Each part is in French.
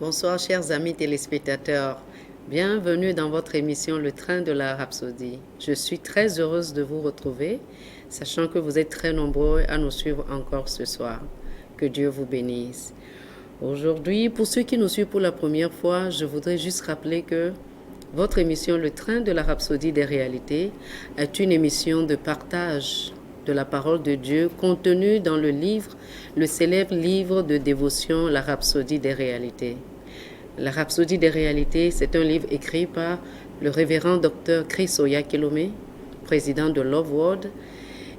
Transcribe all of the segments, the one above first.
Bonsoir chers amis téléspectateurs, bienvenue dans votre émission Le Train de la Rhapsodie. Je suis très heureuse de vous retrouver, sachant que vous êtes très nombreux à nous suivre encore ce soir. Que Dieu vous bénisse. Aujourd'hui, pour ceux qui nous suivent pour la première fois, je voudrais juste rappeler que votre émission Le Train de la Rhapsodie des réalités est une émission de partage de la parole de Dieu contenue dans le célèbre livre de dévotion La Rhapsodie des réalités. La Rhapsodie des réalités, c'est un livre écrit par le révérend Dr Chris Oyakhilome, président de Love World.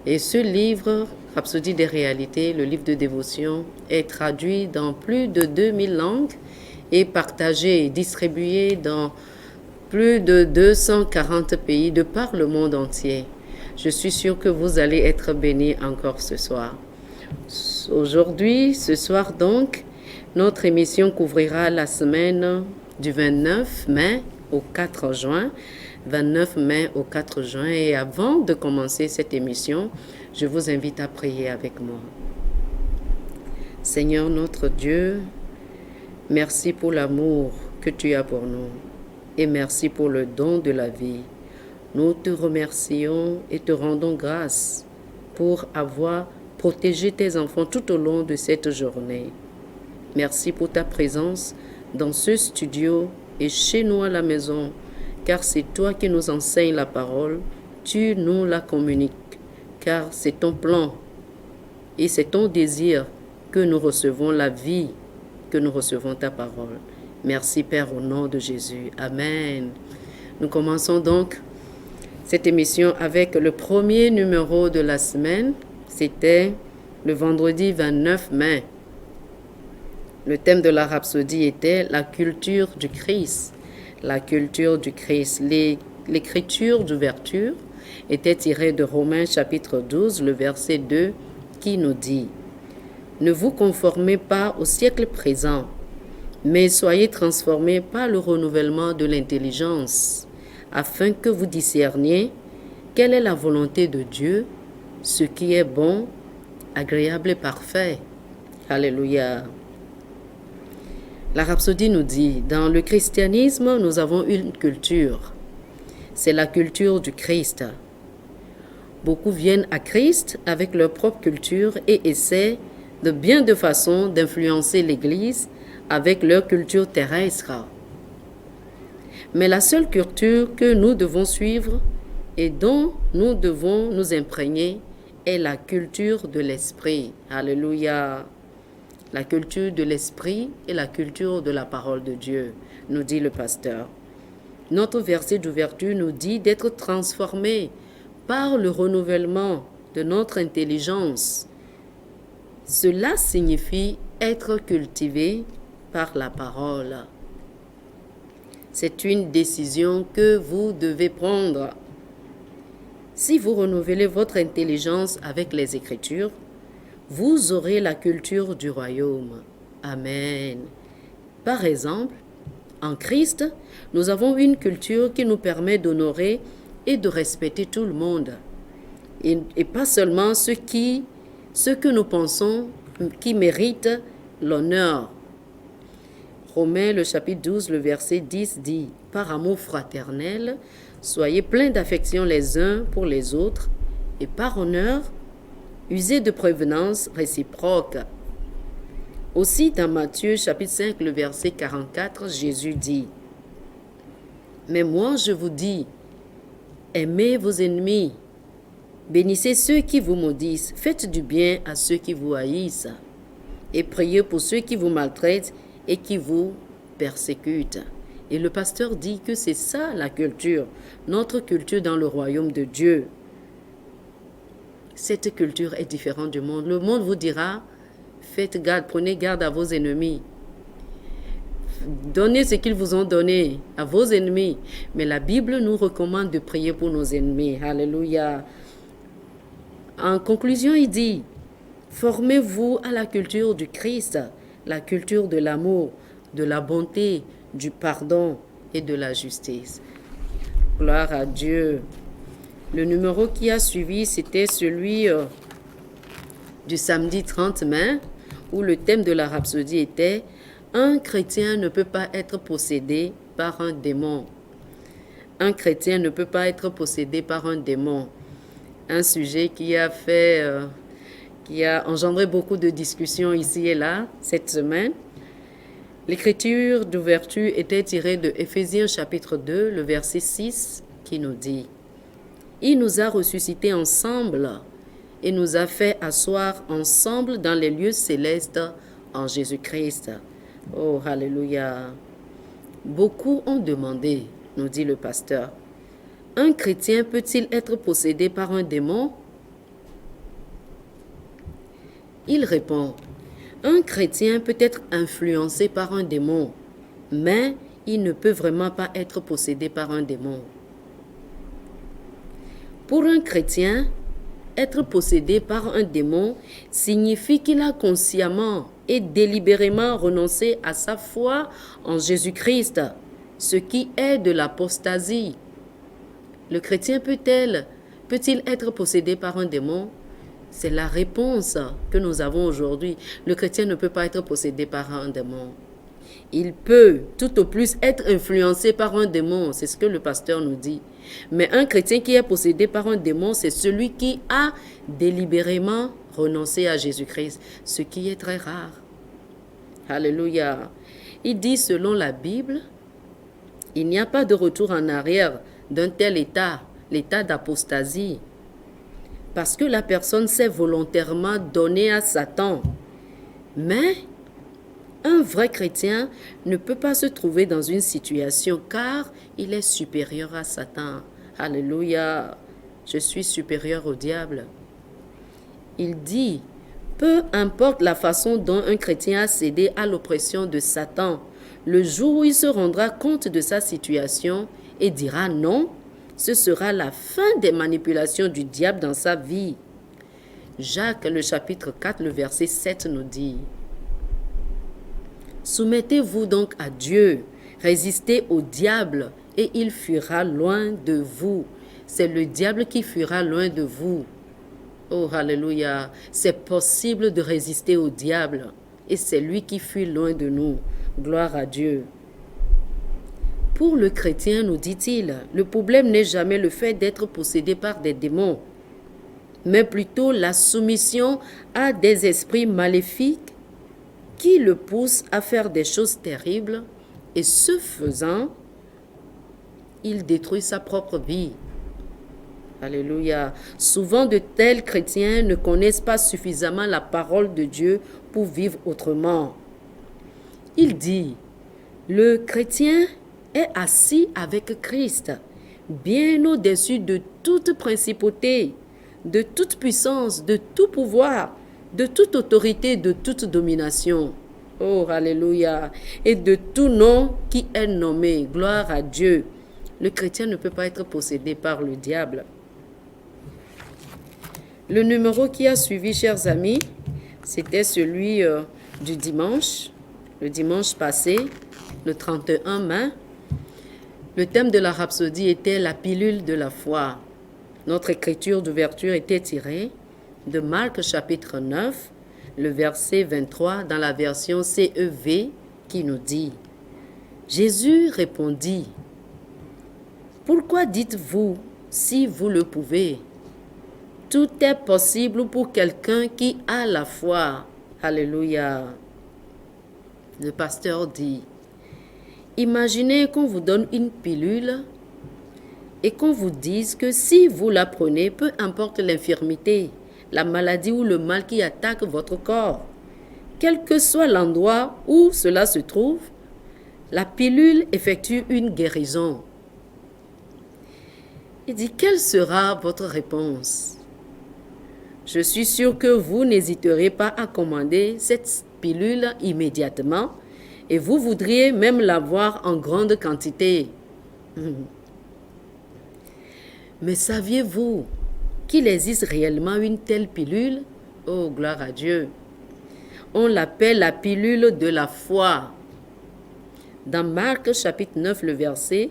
Et ce livre, Rhapsodie des réalités, le livre de dévotion, est traduit dans plus de 2000 langues et partagé et distribué dans plus de 240 pays de par le monde entier. Je suis sûre que vous allez être bénis encore ce soir. Aujourd'hui, ce soir donc, notre émission couvrira la semaine du 29 mai au 4 juin. 29 mai au 4 juin. Et avant de commencer cette émission, je vous invite à prier avec moi. Seigneur notre Dieu, merci pour l'amour que tu as pour nous et merci pour le don de la vie. Nous te remercions et te rendons grâce pour avoir protégé tes enfants tout au long de cette journée. Merci pour ta présence dans ce studio et chez nous à la maison, car c'est toi qui nous enseignes la parole, tu nous la communiques, car c'est ton plan et c'est ton désir que nous recevons la vie, que nous recevons ta parole. Merci Père au nom de Jésus. Amen. Nous commençons donc cette émission avec le premier numéro de la semaine. C'était le vendredi 29 mai. Le thème de la rhapsodie était la culture du Christ. La culture du Christ. L'écriture d'ouverture était tirée de Romains chapitre 12, le verset 2, qui nous dit « Ne vous conformez pas au siècle présent, mais soyez transformés par le renouvellement de l'intelligence, afin que vous discerniez quelle est la volonté de Dieu, ce qui est bon, agréable et parfait. » Alléluia. La rhapsodie nous dit, dans le christianisme, nous avons une culture. C'est la culture du Christ. Beaucoup viennent à Christ avec leur propre culture et essaient de bien de façon d'influencer l'Église avec leur culture terrestre. Mais la seule culture que nous devons suivre et dont nous devons nous imprégner est la culture de l'esprit. Alléluia. La culture de l'esprit et la culture de la parole de Dieu, nous dit le pasteur. Notre verset d'ouverture nous dit d'être transformés par le renouvellement de notre intelligence. Cela signifie être cultivé par la parole. C'est une décision que vous devez prendre. Si vous renouvelez votre intelligence avec les Écritures, vous aurez la culture du royaume. Amen. Par exemple, en Christ, nous avons une culture qui nous permet d'honorer et de respecter tout le monde. Et pas seulement ceux que nous pensons qui méritent l'honneur. Romains, le chapitre 12, le verset 10 dit « Par amour fraternel, soyez pleins d'affection les uns pour les autres, et par honneur, usez de prévenance réciproque. » Aussi, dans Matthieu, chapitre 5, le verset 44, Jésus dit « Mais moi, je vous dis, aimez vos ennemis, bénissez ceux qui vous maudissent, faites du bien à ceux qui vous haïssent, et priez pour ceux qui vous maltraitent et qui vous persécutent. » Et le pasteur dit que c'est ça la culture, notre culture dans le royaume de Dieu. Cette culture est différente du monde. Le monde vous dira, faites garde, prenez garde à vos ennemis. Donnez ce qu'ils vous ont donné à vos ennemis. Mais la Bible nous recommande de prier pour nos ennemis. Alléluia. En conclusion, il dit, formez-vous à la culture du Christ, la culture de l'amour, de la bonté, du pardon et de la justice. Gloire à Dieu. Le numéro qui a suivi, c'était celui du samedi 30 mai, où le thème de la rhapsodie était Un chrétien ne peut pas être possédé par un démon. Un chrétien ne peut pas être possédé par un démon. Un sujet qui a engendré beaucoup de discussions ici et là cette semaine. L'écriture d'ouverture était tirée de Éphésiens chapitre 2, le verset 6, qui nous dit « Il nous a ressuscités ensemble et nous a fait asseoir ensemble dans les lieux célestes en Jésus-Christ. » Oh, alléluia! Beaucoup ont demandé, nous dit le pasteur, un chrétien peut-il être possédé par un démon? Il répond, un chrétien peut être influencé par un démon, mais il ne peut vraiment pas être possédé par un démon. Pour un chrétien, être possédé par un démon signifie qu'il a consciemment et délibérément renoncé à sa foi en Jésus-Christ, ce qui est de l'apostasie. Le chrétien peut-il être possédé par un démon? C'est la réponse que nous avons aujourd'hui. Le chrétien ne peut pas être possédé par un démon. Il peut tout au plus être influencé par un démon, c'est ce que le pasteur nous dit. Mais un chrétien qui est possédé par un démon, c'est celui qui a délibérément renoncé à Jésus-Christ, ce qui est très rare. Alléluia. Il dit selon la Bible, il n'y a pas de retour en arrière d'un tel état, l'état d'apostasie, parce que la personne s'est volontairement donnée à Satan. Mais un vrai chrétien ne peut pas se trouver dans une situation car il est supérieur à Satan. Alléluia, je suis supérieur au diable. Il dit, peu importe la façon dont un chrétien a cédé à l'oppression de Satan, le jour où il se rendra compte de sa situation et dira non, ce sera la fin des manipulations du diable dans sa vie. Jacques, le chapitre 4, le verset 7 nous dit « Soumettez-vous donc à Dieu, résistez au diable et il fuira loin de vous. » C'est le diable qui fuira loin de vous. Oh, alléluia, c'est possible de résister au diable et c'est lui qui fuit loin de nous. Gloire à Dieu. Pour le chrétien, nous dit-il, le problème n'est jamais le fait d'être possédé par des démons, mais plutôt la soumission à des esprits maléfiques qui le poussent à faire des choses terribles et ce faisant, il détruit sa propre vie. Alléluia. Souvent de tels chrétiens ne connaissent pas suffisamment la parole de Dieu pour vivre autrement. Il dit, le chrétien est assis avec Christ, bien au-dessus de toute principauté, de toute puissance, de tout pouvoir, de toute autorité, de toute domination. Oh, alléluia. Et de tout nom qui est nommé. Gloire à Dieu. Le chrétien ne peut pas être possédé par le diable. Le numéro qui a suivi, chers amis, c'était celui du dimanche, le dimanche passé, le 31 mai. Le thème de la rhapsodie était la pilule de la foi. Notre écriture d'ouverture était tirée de Marc chapitre 9, le verset 23 dans la version CEV qui nous dit « Jésus répondit, « Pourquoi dites-vous si vous le pouvez? Tout est possible pour quelqu'un qui a la foi. » Alléluia. Le pasteur dit, imaginez qu'on vous donne une pilule et qu'on vous dise que si vous la prenez, peu importe l'infirmité, la maladie ou le mal qui attaque votre corps, quel que soit l'endroit où cela se trouve, la pilule effectue une guérison. Il dit, quelle sera votre réponse? Je suis sûr que vous n'hésiterez pas à commander cette pilule immédiatement et vous voudriez même l'avoir en grande quantité. Mais saviez-vous qu'il existe réellement une telle pilule? Oh, gloire à Dieu! On l'appelle la pilule de la foi. Dans Marc chapitre 9, le verset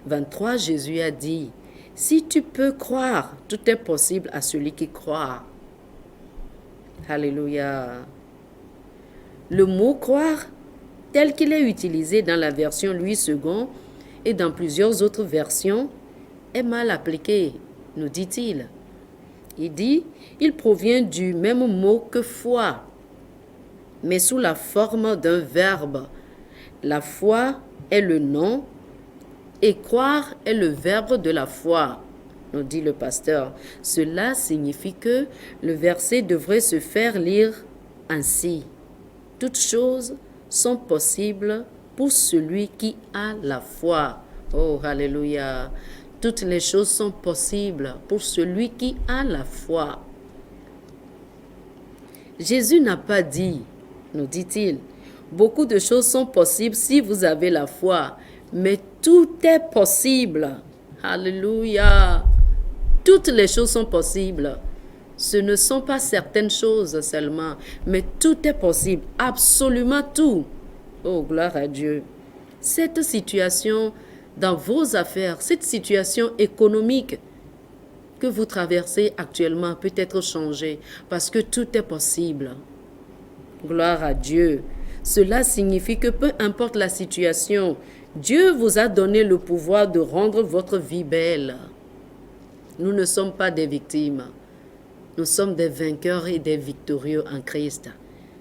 23, Jésus a dit, « Si tu peux croire, tout est possible à celui qui croit. » Alléluia. Le mot « croire » tel qu'il est utilisé dans la version Louis II et dans plusieurs autres versions, est mal appliqué, nous dit-il. Il dit, il provient du même mot que foi, mais sous la forme d'un verbe. La foi est le nom et croire est le verbe de la foi, nous dit le pasteur. Cela signifie que le verset devrait se faire lire ainsi. Toutes choses sont possibles pour celui qui a la foi. Oh, alléluia. Toutes les choses sont possibles pour celui qui a la foi. Jésus n'a pas dit, nous dit-il, beaucoup de choses sont possibles si vous avez la foi, mais tout est possible. Alléluia. Toutes les choses sont possibles. Ce ne sont pas certaines choses seulement, mais tout est possible, absolument tout. Oh, gloire à Dieu. Cette situation dans vos affaires, cette situation économique que vous traversez actuellement peut être changée parce que tout est possible. Gloire à Dieu. Cela signifie que peu importe la situation, Dieu vous a donné le pouvoir de rendre votre vie belle. Nous ne sommes pas des victimes. Nous sommes des vainqueurs et des victorieux en Christ.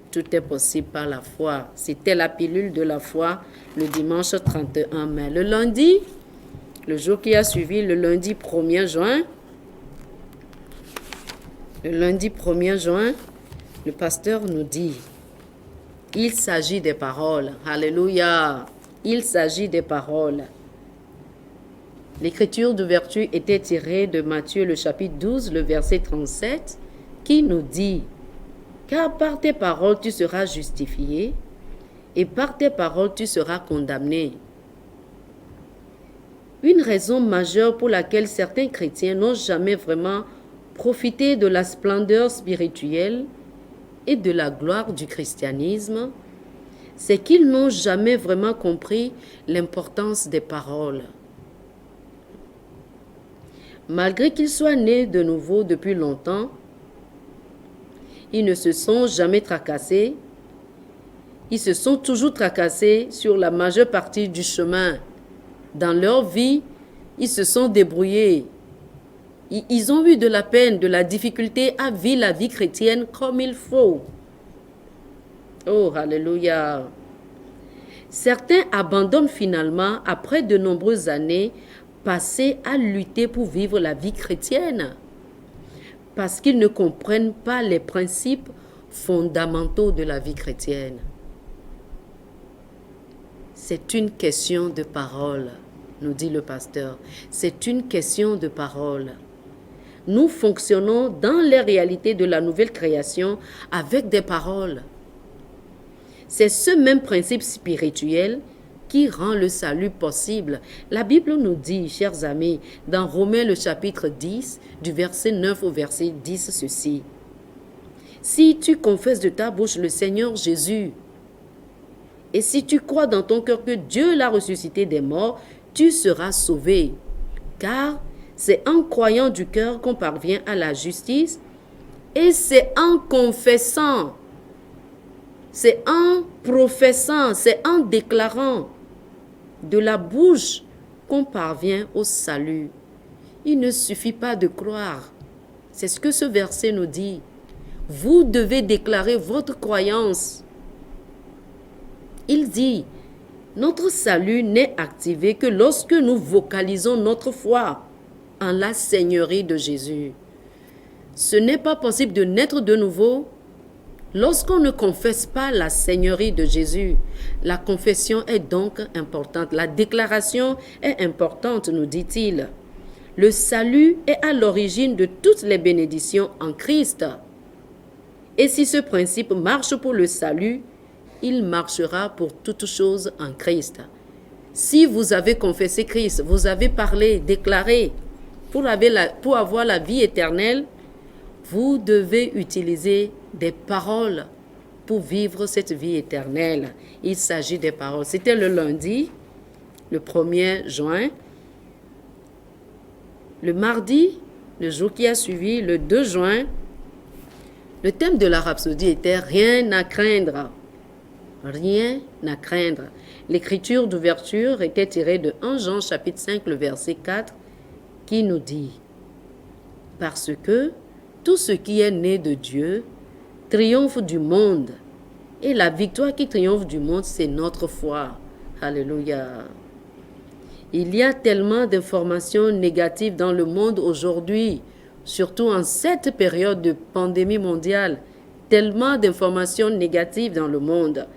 Tout est possible par la foi. C'était la pilule de la foi le dimanche 31 mai. Le lundi, le jour qui a suivi, le lundi 1er juin, le pasteur nous dit, il s'agit des paroles. Alléluia. Il s'agit des paroles. L'écriture d'ouverture était tirée de Matthieu le chapitre 12, le verset 37, qui nous dit « Car par tes paroles tu seras justifié, et par tes paroles tu seras condamné. » Une raison majeure pour laquelle certains chrétiens n'ont jamais vraiment profité de la splendeur spirituelle et de la gloire du christianisme, c'est qu'ils n'ont jamais vraiment compris l'importance des paroles. Malgré qu'ils soient nés de nouveau depuis longtemps, ils ne se sont jamais tracassés. Ils se sont toujours tracassés sur la majeure partie du chemin. Dans leur vie, ils se sont débrouillés. Ils ont eu de la peine, de la difficulté à vivre la vie chrétienne comme il faut. Oh, alléluia. Certains abandonnent finalement, après de nombreuses années, passées à lutter pour vivre la vie chrétienne, parce qu'ils ne comprennent pas les principes fondamentaux de la vie chrétienne. C'est une question de parole, nous dit le pasteur. C'est une question de parole. Nous fonctionnons dans les réalités de la nouvelle création avec des paroles. C'est ce même principe spirituel qui rend le salut possible. La Bible nous dit, chers amis, dans Romains le chapitre 10, du verset 9 au verset 10, ceci. « Si tu confesses de ta bouche le Seigneur Jésus, et si tu crois dans ton cœur que Dieu l'a ressuscité des morts, tu seras sauvé. Car c'est en croyant du cœur qu'on parvient à la justice, et c'est en confessant, c'est en professant, c'est en déclarant de la bouche qu'on parvient au salut. Il ne suffit pas de croire. C'est ce que ce verset nous dit. Vous devez déclarer votre croyance. Il dit, notre salut n'est activé que lorsque nous vocalisons notre foi en la Seigneurie de Jésus. Ce n'est pas possible de naître de nouveau lorsqu'on ne confesse pas la Seigneurie de Jésus. La confession est donc importante. La déclaration est importante, nous dit-il. Le salut est à l'origine de toutes les bénédictions en Christ. Et si ce principe marche pour le salut, il marchera pour toutes choses en Christ. Si vous avez confessé Christ, vous avez parlé, déclaré, pour avoir la vie éternelle, vous devez utiliser des paroles pour vivre cette vie éternelle. Il s'agit des paroles. C'était le lundi, le 1er juin. Le mardi, le jour qui a suivi, le 2 juin, le thème de la rhapsodie était « Rien à craindre ». rien à craindre. L'écriture d'ouverture était tirée de 1 Jean chapitre 5, le verset 4, qui nous dit « Parce que tout ce qui est né de Dieu triomphe du monde. Et la victoire qui triomphe du monde, c'est notre foi. » Alléluia. Il y a tellement d'informations négatives dans le monde aujourd'hui, surtout en cette période de pandémie mondiale. Tellement d'informations négatives dans le monde.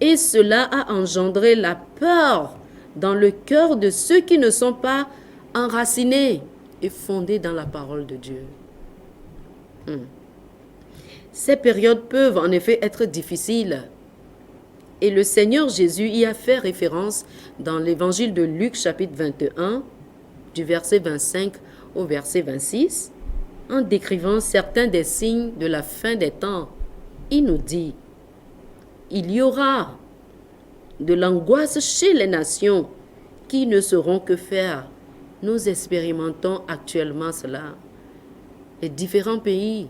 Et cela a engendré la peur dans le cœur de ceux qui ne sont pas enracinés et fondés dans la parole de Dieu. Ces périodes peuvent en effet être difficiles. Et le Seigneur Jésus y a fait référence dans l'évangile de Luc chapitre 21, du verset 25 au verset 26, en décrivant certains des signes de la fin des temps. Il nous dit « Il y aura de l'angoisse chez les nations qui ne sauront que faire. » Nous expérimentons actuellement cela. Les différents pays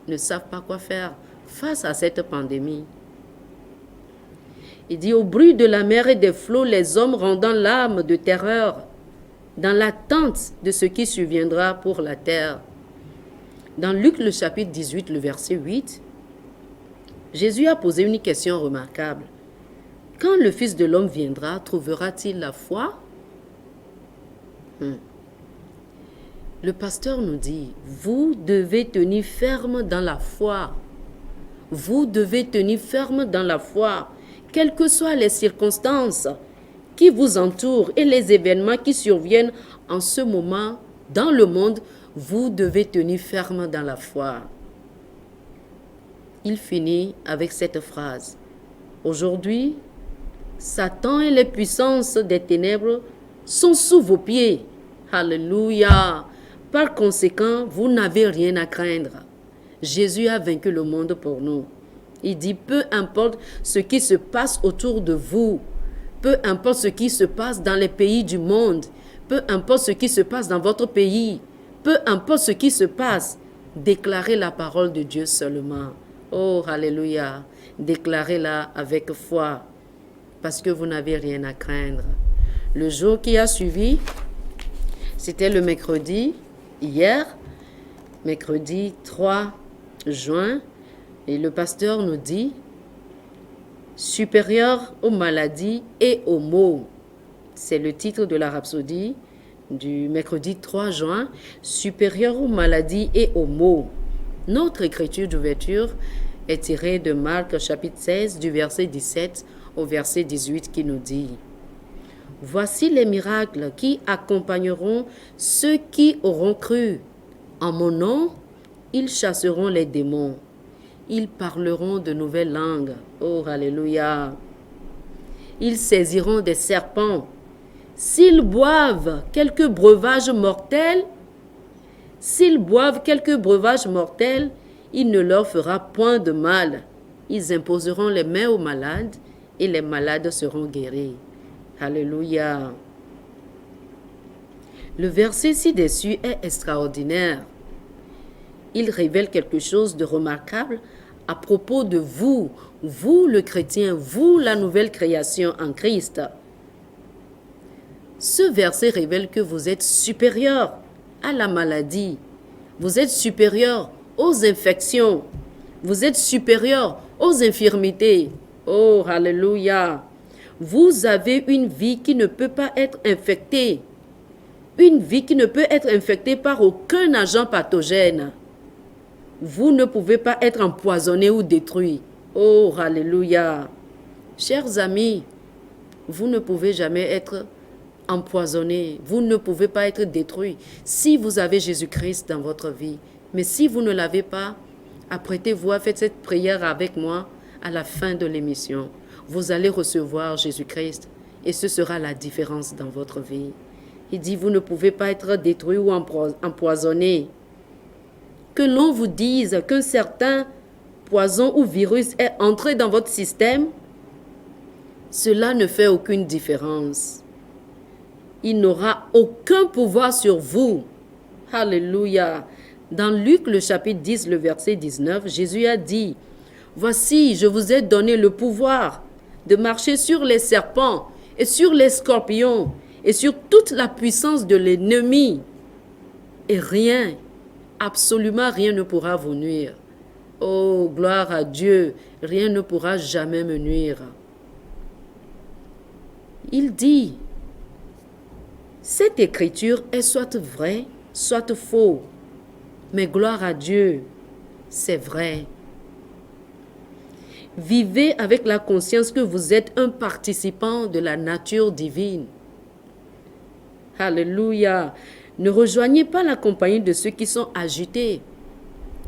ne savent pas quoi faire face à cette pandémie. Il dit « Au bruit de la mer et des flots, les hommes rendant l'âme de terreur dans l'attente de ce qui surviendra pour la terre. » Dans Luc le chapitre 18, le verset 8, Jésus a posé une question remarquable. « Quand le Fils de l'homme viendra, trouvera-t-il la foi ?» Le pasteur nous dit, vous devez tenir ferme dans la foi. Vous devez tenir ferme dans la foi, quelles que soient les circonstances qui vous entourent et les événements qui surviennent en ce moment dans le monde, vous devez tenir ferme dans la foi. Il finit avec cette phrase. Aujourd'hui, Satan et les puissances des ténèbres sont sous vos pieds. Alléluia. Par conséquent, vous n'avez rien à craindre. Jésus a vaincu le monde pour nous. Il dit, peu importe ce qui se passe autour de vous, peu importe ce qui se passe dans les pays du monde, peu importe ce qui se passe dans votre pays, peu importe ce qui se passe, déclarez la parole de Dieu seulement. Oh, alléluia. Déclarez-la avec foi, parce que vous n'avez rien à craindre. Le jour qui a suivi, c'était le mercredi, hier, mercredi 3 juin, et le pasteur nous dit « Supérieur aux maladies et aux maux ». C'est le titre de la rhapsodie du mercredi 3 juin, « Supérieur aux maladies et aux maux ». Notre écriture d'ouverture est tirée de Marc chapitre 16 du verset 17 au verset 18 qui nous dit « Voici les miracles qui accompagneront ceux qui auront cru. En mon nom, ils chasseront les démons. Ils parleront de nouvelles langues. Oh, alléluia. Ils saisiront des serpents. S'ils boivent quelques breuvages mortels, il ne leur fera point de mal. Ils imposeront les mains aux malades et les malades seront guéris. » Alléluia. Le verset ci-dessus est extraordinaire. Il révèle quelque chose de remarquable à propos de vous, vous le chrétien, vous la nouvelle création en Christ. Ce verset révèle que vous êtes supérieur à la maladie. Vous êtes supérieur aux infections. Vous êtes supérieur aux infirmités. Oh, alléluia. Vous avez une vie qui ne peut pas être infectée. Une vie qui ne peut être infectée par aucun agent pathogène. Vous ne pouvez pas être empoisonné ou détruit. Oh, alléluia. Chers amis, vous ne pouvez jamais être empoisonné. Vous ne pouvez pas être détruit si vous avez Jésus-Christ dans votre vie. Mais si vous ne l'avez pas, apprêtez-vous à faire cette prière avec moi à la fin de l'émission. Vous allez recevoir Jésus-Christ et ce sera la différence dans votre vie. Il dit, vous ne pouvez pas être détruit ou empoisonné. Que l'on vous dise qu'un certain poison ou virus est entré dans votre système, cela ne fait aucune différence. Il n'aura aucun pouvoir sur vous. Alléluia. Dans Luc, le chapitre 10, le verset 19, Jésus a dit, « Voici, je vous ai donné le pouvoir de marcher sur les serpents et sur les scorpions et sur toute la puissance de l'ennemi. Et rien, absolument rien ne pourra vous nuire. Oh, gloire à Dieu, rien ne pourra jamais me nuire. Il dit, cette écriture est soit vraie, soit faux. Mais gloire à Dieu, c'est vrai. Vivez avec la conscience que vous êtes un participant de la nature divine. Alléluia. Ne rejoignez pas la compagnie de ceux qui sont agités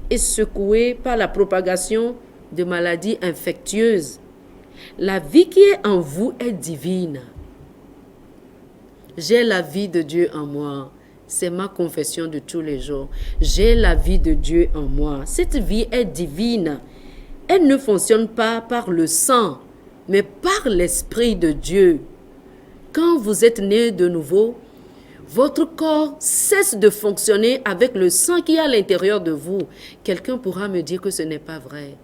et secoués par la propagation de maladies infectieuses. La vie qui est en vous est divine. J'ai la vie de Dieu en moi. C'est ma confession de tous les jours. J'ai la vie de Dieu en moi. Cette vie est divine. Elle ne fonctionne pas par le sang, mais par l'Esprit de Dieu. Quand vous êtes né de nouveau, votre corps cesse de fonctionner avec le sang qui est à l'intérieur de vous. Quelqu'un pourra me dire que ce n'est pas vrai.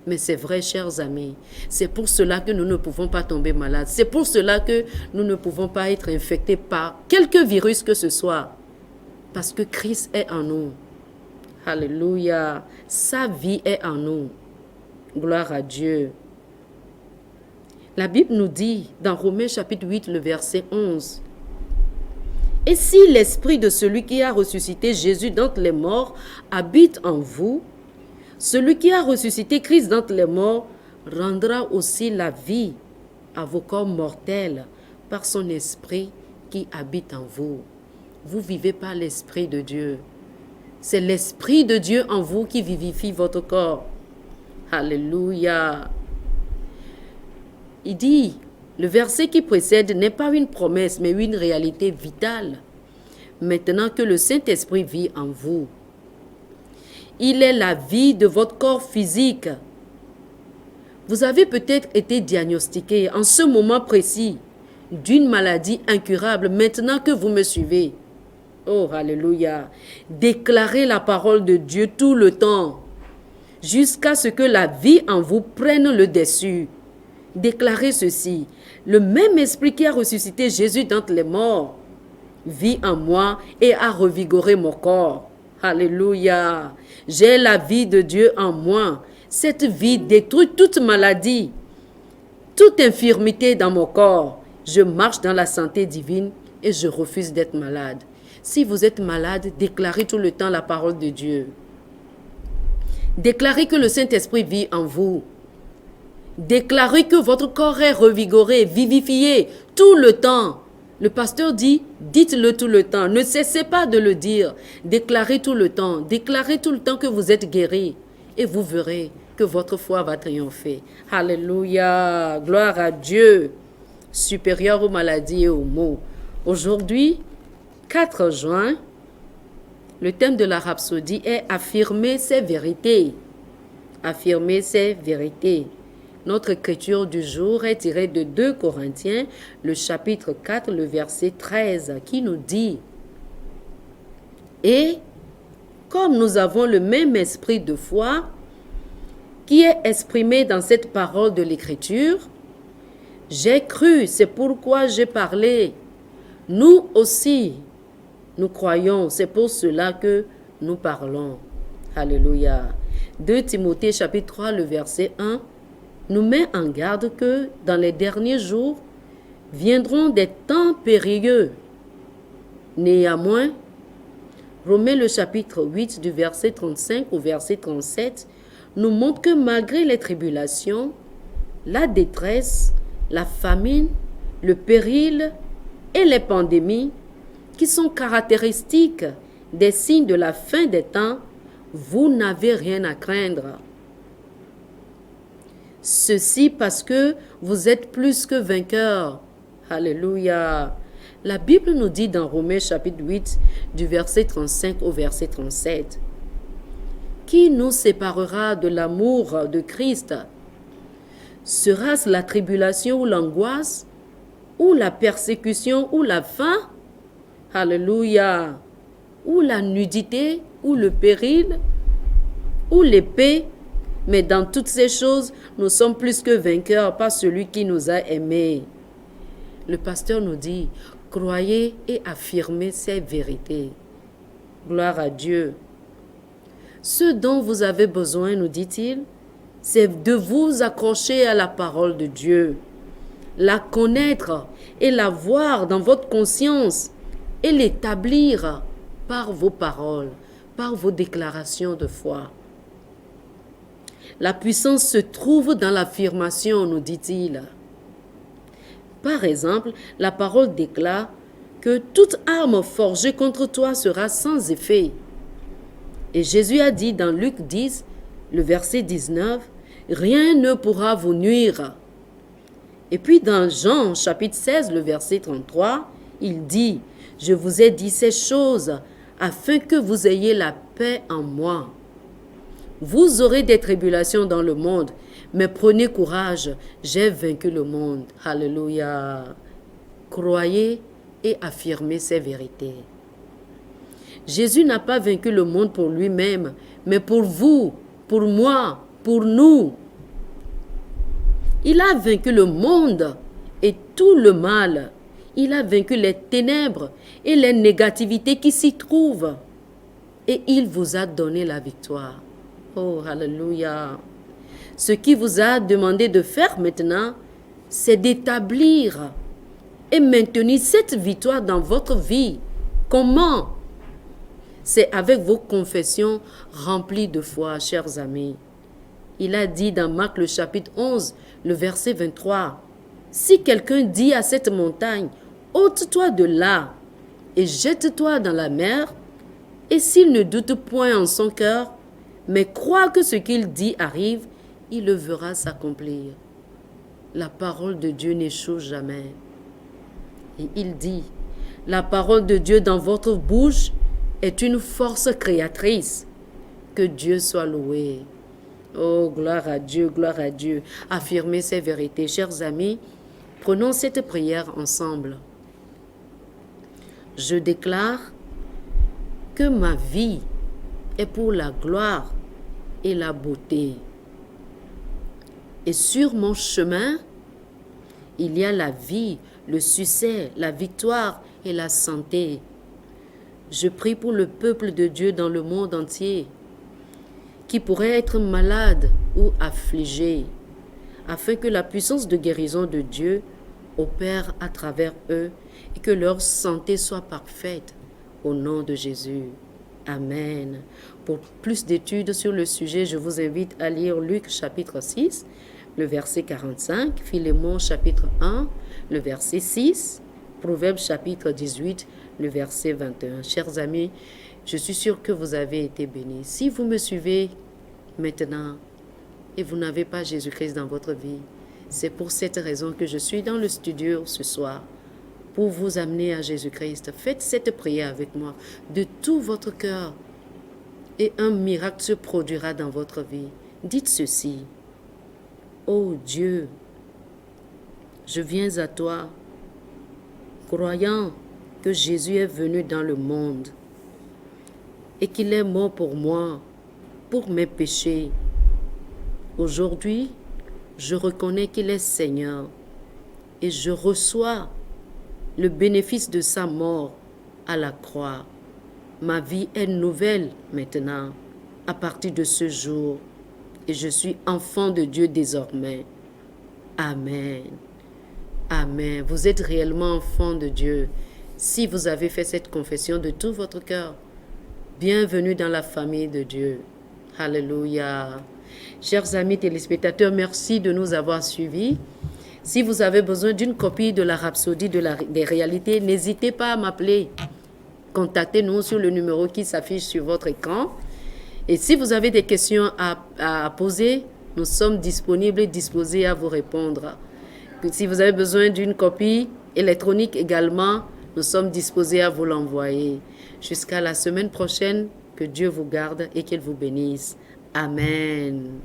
Mais c'est vrai, chers amis. C'est pour cela que nous ne pouvons pas tomber malades. C'est pour cela que nous ne pouvons pas être infectés par quelque virus que ce soit. Parce que Christ est en nous. Alléluia. Sa vie est en nous. Gloire à Dieu. La Bible nous dit dans Romains chapitre 8, le verset 11. Et si l'esprit de celui qui a ressuscité Jésus d'entre les morts habite en vous, celui qui a ressuscité Christ d'entre les morts rendra aussi la vie à vos corps mortels par son esprit qui habite en vous. Vous vivez par l'esprit de Dieu. C'est l'esprit de Dieu en vous qui vivifie votre corps. Alléluia. Il dit, le verset qui précède n'est pas une promesse, mais une réalité vitale. Maintenant que le Saint-Esprit vit en vous, il est la vie de votre corps physique. Vous avez peut-être été diagnostiqué en ce moment précis d'une maladie incurable maintenant que vous me suivez. Oh, alléluia. Déclarez la parole de Dieu tout le temps, jusqu'à ce que la vie en vous prenne le dessus. Déclarez ceci. Le même esprit qui a ressuscité Jésus d'entre les morts vit en moi et a revigoré mon corps. Alléluia. J'ai la vie de Dieu en moi. Cette vie détruit toute maladie, toute infirmité dans mon corps. Je marche dans la santé divine et je refuse d'être malade. Si vous êtes malade, déclarez tout le temps la parole de Dieu. Déclarez que le Saint-Esprit vit en vous. Déclarez que votre corps est revigoré, vivifié tout le temps. Le pasteur dit, dites-le tout le temps. Ne cessez pas de le dire. Déclarez tout le temps. Déclarez tout le temps que vous êtes guéri. Et vous verrez que votre foi va triompher. Alléluia. Gloire à Dieu. Supérieur aux maladies et aux maux. Aujourd'hui, 4 juin, le thème de la rhapsodie est affirmer ses vérités. Affirmer ses vérités. Notre écriture du jour est tirée de 2 Corinthiens, le chapitre 4, le verset 13, qui nous dit « Et comme nous avons le même esprit de foi qui est exprimé dans cette parole de l'écriture, j'ai cru, c'est pourquoi j'ai parlé. Nous aussi, nous croyons, c'est pour cela que nous parlons. » Alléluia. 2 Timothée chapitre 3, le verset 1 nous met en garde que dans les derniers jours viendront des temps périlleux. Néanmoins, Romains le chapitre 8 du verset 35 au verset 37 nous montre que malgré les tribulations, la détresse, la famine, le péril et les pandémies qui sont caractéristiques des signes de la fin des temps, vous n'avez rien à craindre. Ceci parce que vous êtes plus que vainqueurs. Alléluia. La Bible nous dit dans Romains chapitre 8, du verset 35 au verset 37, « Qui nous séparera de l'amour de Christ? Sera-ce la tribulation ou l'angoisse, ou la persécution ou la faim? Alléluia. Ou la nudité, ou le péril, ou l'épée? Mais dans toutes ces choses, nous sommes plus que vainqueurs par celui qui nous a aimés. Le pasteur nous dit, croyez et affirmez ces vérités. Gloire à Dieu. Ce dont vous avez besoin, nous dit-il, c'est de vous accrocher à la parole de Dieu, la connaître et la voir dans votre conscience et l'établir par vos paroles, par vos déclarations de foi. La puissance se trouve dans l'affirmation, nous dit-il. Par exemple, la parole déclare que toute arme forgée contre toi sera sans effet. Et Jésus a dit dans Luc 10, le verset 19, « Rien ne pourra vous nuire. » Et puis dans Jean chapitre 16, le verset 33, il dit, « Je vous ai dit ces choses afin que vous ayez la paix en moi. Vous aurez des tribulations dans le monde, mais prenez courage, j'ai vaincu le monde. » Alléluia. Croyez et affirmez ces vérités. Jésus n'a pas vaincu le monde pour lui-même, mais pour vous, pour moi, pour nous. Il a vaincu le monde et tout le mal. Il a vaincu les ténèbres et les négativités qui s'y trouvent. Et il vous a donné la victoire. Oh, alléluia. Ce qu'il vous a demandé de faire maintenant, c'est d'établir et maintenir cette victoire dans votre vie. Comment? C'est avec vos confessions remplies de foi, chers amis. Il a dit dans Marc le chapitre 11, le verset 23, « Si quelqu'un dit à cette montagne, ôte-toi de là et jette-toi dans la mer, et s'il ne doute point en son cœur, mais croit que ce qu'il dit arrive, il le verra s'accomplir. » La parole de Dieu n'échoue jamais. Et il dit, « La parole de Dieu dans votre bouche est une force créatrice. » Que Dieu soit loué. Oh, gloire à Dieu, gloire à Dieu. Affirmez ces vérités. Chers amis, prenons cette prière ensemble. Je déclare que ma vie est pour la gloire et la beauté. Et sur mon chemin, il y a la vie, le succès, la victoire et la santé. Je prie pour le peuple de Dieu dans le monde entier qui pourrait être malade ou affligé, afin que la puissance de guérison de Dieu opère à travers eux et que leur santé soit parfaite au nom de Jésus. Amen. Pour plus d'études sur le sujet, je vous invite à lire Luc chapitre 6, le verset 45, Philémon chapitre 1, le verset 6, Proverbes chapitre 18, le verset 21. Chers amis, je suis sûre que vous avez été bénis. Si vous me suivez maintenant et vous n'avez pas Jésus-Christ dans votre vie, c'est pour cette raison que je suis dans le studio ce soir pour vous amener à Jésus-Christ. Faites cette prière avec moi de tout votre cœur et un miracle se produira dans votre vie. Dites ceci: ô Dieu, je viens à toi, croyant que Jésus est venu dans le monde et qu'il est mort pour moi, pour mes péchés. Aujourd'hui, je reconnais qu'il est Seigneur et je reçois le bénéfice de sa mort à la croix. Ma vie est nouvelle maintenant, à partir de ce jour, et je suis enfant de Dieu désormais. Amen. Amen. Vous êtes réellement enfant de Dieu si vous avez fait cette confession de tout votre cœur. Bienvenue dans la famille de Dieu. Alléluia. Chers amis téléspectateurs, merci de nous avoir suivis. Si vous avez besoin d'une copie de la Rhapsodie des réalités, n'hésitez pas à m'appeler. Contactez-nous sur le numéro qui s'affiche sur votre écran. Et si vous avez des questions à poser, nous sommes disponibles et disposés à vous répondre. Si vous avez besoin d'une copie électronique également, nous sommes disposés à vous l'envoyer. Jusqu'à la semaine prochaine, que Dieu vous garde et qu'il vous bénisse. Amen.